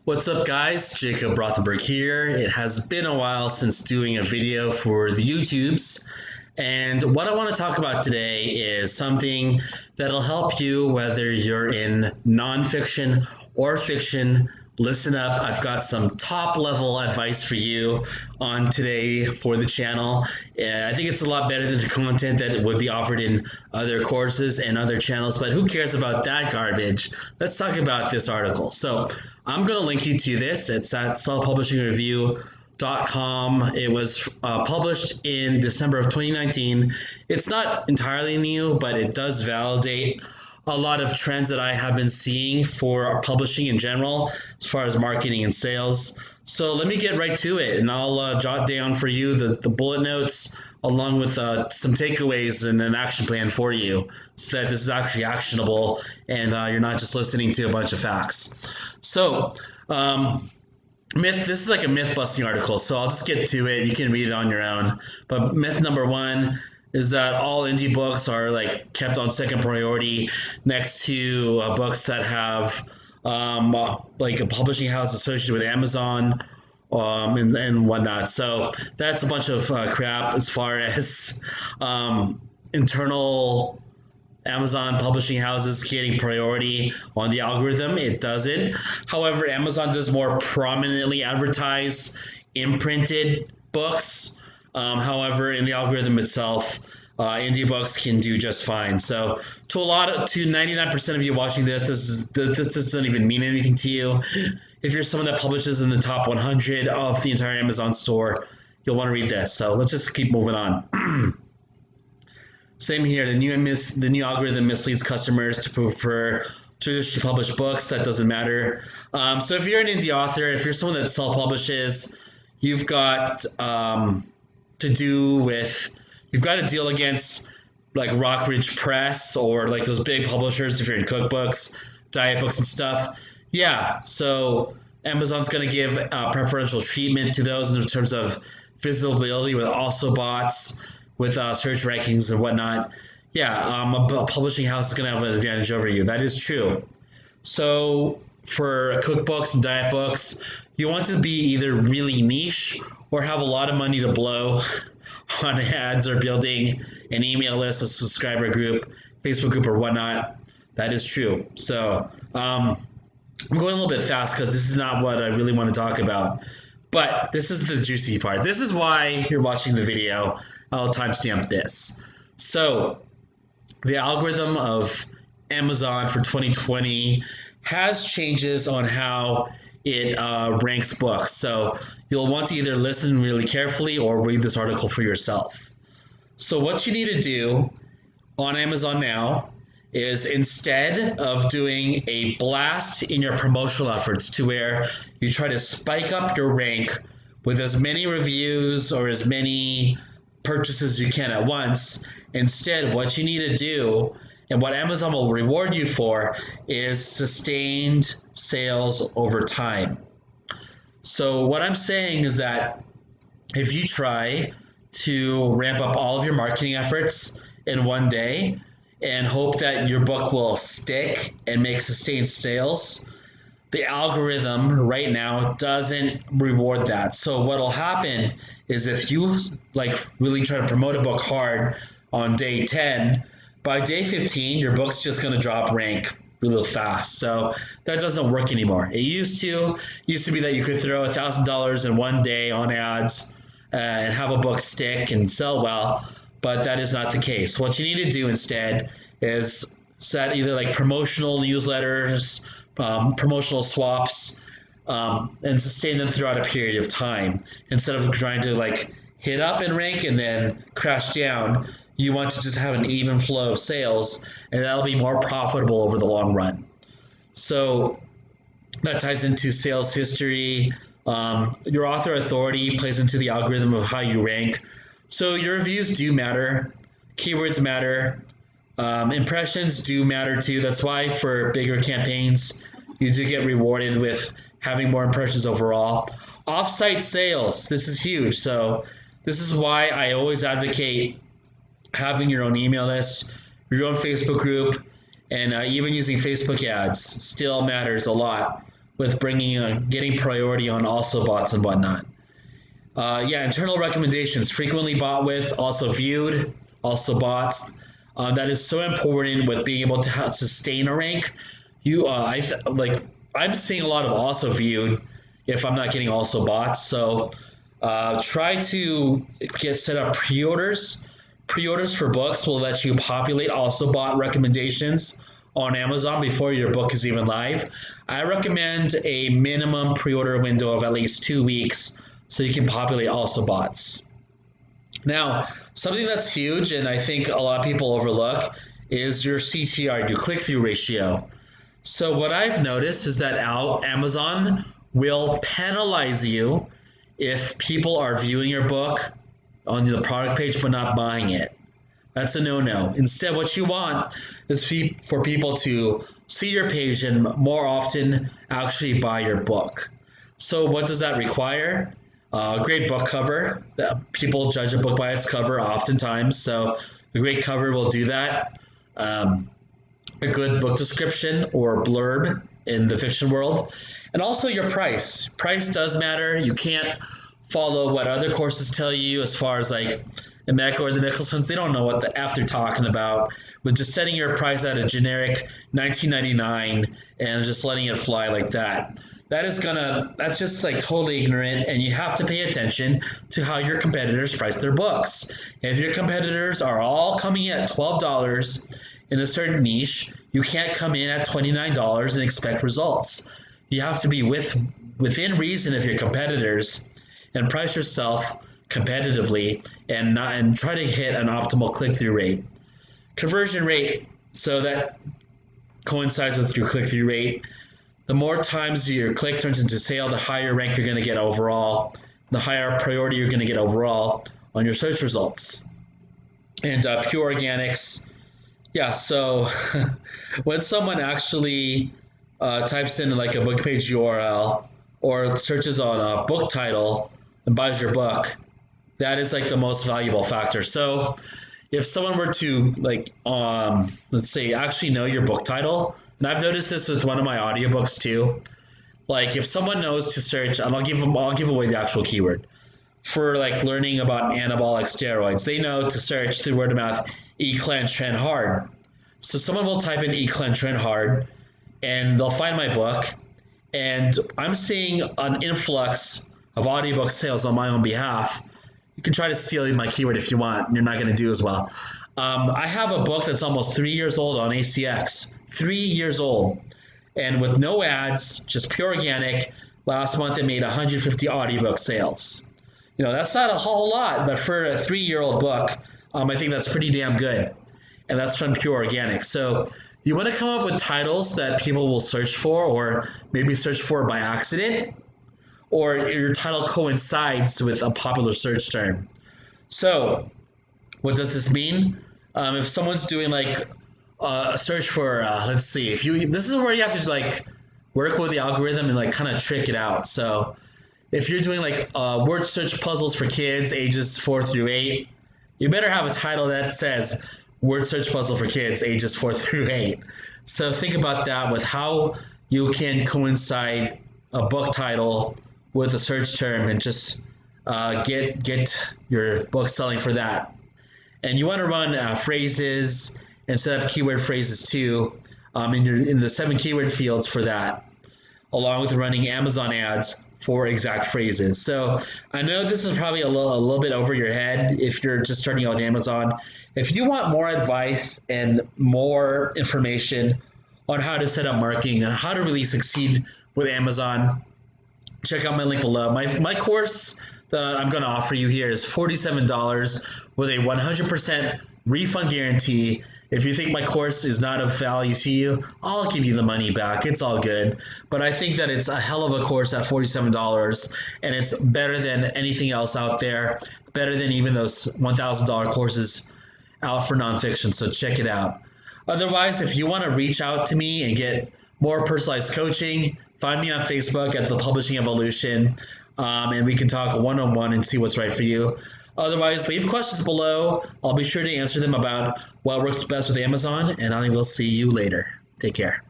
What's up, guys? Jacob Rothenberg here. It has been a while since doing a video for the YouTubes, and what I want to talk about today is something that'll help you whether you're in nonfiction or fiction. Listen up, I've got some top level advice for you on today for the channel. I think it's a lot better than the content that would be offered in other courses and other channels, but who cares about that garbage? Let's talk about this article. So I'm going to link you to this. It's at selfpublishingreview.com. It was published in December of 2019. It's not entirely new, but it does validate a lot of trends that I have been seeing for publishing in general, as far as marketing and sales. So let me get right to it, and I'll jot down for you the bullet notes along with some takeaways and an action plan for you, so that this is actually actionable and you're not just listening to a bunch of facts. So this is like a myth busting article, so I'll just get to it. You can read it on your own. But myth number one is that all indie books are like kept on second priority next to books that have like a publishing house associated with Amazon and whatnot. So that's a bunch of crap as far as internal Amazon publishing houses getting priority on the algorithm. It doesn't. However, Amazon does more prominently advertise imprinted books. However, in the algorithm itself, indie books can do just fine. So to 99% of you watching this doesn't even mean anything to you. If you're someone that publishes in the top 100 of the entire Amazon store, you'll want to read this. So let's just keep moving on. Same here. The new algorithm misleads customers to prefer traditionally published books. That doesn't matter. So if you're an indie author, if you're someone that self-publishes, you've got to deal against like Rockridge Press or like those big publishers if you're in cookbooks, diet books and stuff. Yeah, so Amazon's going to give preferential treatment to those in terms of visibility with also bots, with search rankings and whatnot. Yeah, a publishing house is going to have an advantage over you. That is true. So for cookbooks and diet books, you want to be either really niche or have a lot of money to blow on ads or building an email list, a subscriber group, Facebook group, or whatnot. That is true. So I'm going a little bit fast because this is not what I really want to talk about. But this is the juicy part. This is why you're watching the video. I'll timestamp this. So the algorithm of Amazon for 2020 has changes on how it ranks books. So you'll want to either listen really carefully or read this article for yourself. So what you need to do on Amazon now is, instead of doing a blast in your promotional efforts to where you try to spike up your rank with as many reviews or as many purchases you can at once, instead what you need to do, and what Amazon will reward you for, is sustained sales over time. So what I'm saying is that if you try to ramp up all of your marketing efforts in one day and hope that your book will stick and make sustained sales, the algorithm right now doesn't reward that. So what will happen is, if you really try to promote a book hard on day 10, by day 15, your book's just going to drop rank really fast. So that doesn't work anymore. It used to be that you could throw $1,000 in one day on ads and have a book stick and sell well, but that is not the case. What you need to do instead is set either like promotional newsletters, promotional swaps, and sustain them throughout a period of time. Instead of trying to hit up in rank and then crash down, you want to just have an even flow of sales, and that'll be more profitable over the long run. So that ties into sales history. Your author authority plays into the algorithm of how you rank. So your reviews do matter. Keywords matter. Impressions do matter too. That's why for bigger campaigns, you do get rewarded with having more impressions overall. Off-site sales, this is huge. So this is why I always advocate having your own email list, your own Facebook group, and even using Facebook ads still matters a lot with bringing getting priority on also bots and whatnot. Yeah, internal recommendations frequently bought with, also viewed, also bots. That is so important with being able to sustain a rank. I'm seeing a lot of also viewed if I'm not getting also bots. So try to get set up pre-orders. Pre-orders for books will let you populate also bought recommendations on Amazon before your book is even live. I recommend a minimum pre-order window of at least 2 weeks so you can populate also bots. Now, something that's huge and I think a lot of people overlook is your CTR, your click-through ratio. So what I've noticed is that Amazon will penalize you if people are viewing your book on the product page but not buying it. That's a no-no. Instead, what you want is for people to see your page and more often actually buy your book. So what does that require? A great book cover. People judge a book by its cover oftentimes, so a great cover will do that. A good book description or blurb in the fiction world, and also your price. Price does matter. You can't follow what other courses tell you as far as like Emeka or the Mickelsons. They don't know what the F they're talking about with just setting your price at a generic $19.99 and just letting it fly like that. That's just like totally ignorant, and you have to pay attention to how your competitors price their books. If your competitors are all coming at $12 in a certain niche, you can't come in at $29 and expect results. You have to be within reason of your competitors and price yourself competitively and try to hit an optimal click-through rate. Conversion rate, so that coincides with your click-through rate. The more times your click turns into sale, the higher rank you're going to get overall, the higher priority you're going to get overall on your search results. And pure organics, yeah, so when someone actually types in like a book page URL or searches on a book title and buys your book, that is like the most valuable factor. So if someone were to let's say actually know your book title, and I've noticed this with one of my audiobooks too, like if someone knows to search, and I'll give away the actual keyword for like learning about anabolic steroids, they know to search through word of mouth Eclan Trend Hard. So someone will type in Eclan Trend Hard and they'll find my book, and I'm seeing an influx of audiobook sales on my own behalf. You can try to steal my keyword if you want. You're not going to do as well. I have a book that's almost 3 years old on ACX. 3 years old. And with no ads, just pure organic. Last month it made 150 audiobook sales. You know, that's not a whole lot, but for a 3-year-old book, I think that's pretty damn good. And that's from pure organic. So you want to come up with titles that people will search for, or maybe search for by accident, or your title coincides with a popular search term. So what does this mean? If someone's doing like a search for, let's see, this is where you have to like work with the algorithm and like kind of trick it out. So if you're doing like word search puzzles for kids ages 4 through 8, you better have a title that says word search puzzle for kids ages 4 through 8. So think about that with how you can coincide a book title with a search term and just get your book selling for that. And you want to run phrases and set up keyword phrases too in the 7 keyword fields for that, along with running Amazon ads for exact phrases. So I know this is probably a little bit over your head if you're just starting out with Amazon. If you want more advice and more information on how to set up marketing and how to really succeed with Amazon, check out my link below. My course that I'm going to offer you here is $47 with a 100% refund guarantee. If you think my course is not of value to you, I'll give you the money back. It's all good. But I think that it's a hell of a course at $47, and it's better than anything else out there, better than even those $1,000 courses out for nonfiction. So check it out. Otherwise, if you want to reach out to me and get more personalized coaching, find me on Facebook at The Publishing Evolution, and we can talk one-on-one and see what's right for you. Otherwise, leave questions below. I'll be sure to answer them about what works best with Amazon, and I will see you later. Take care.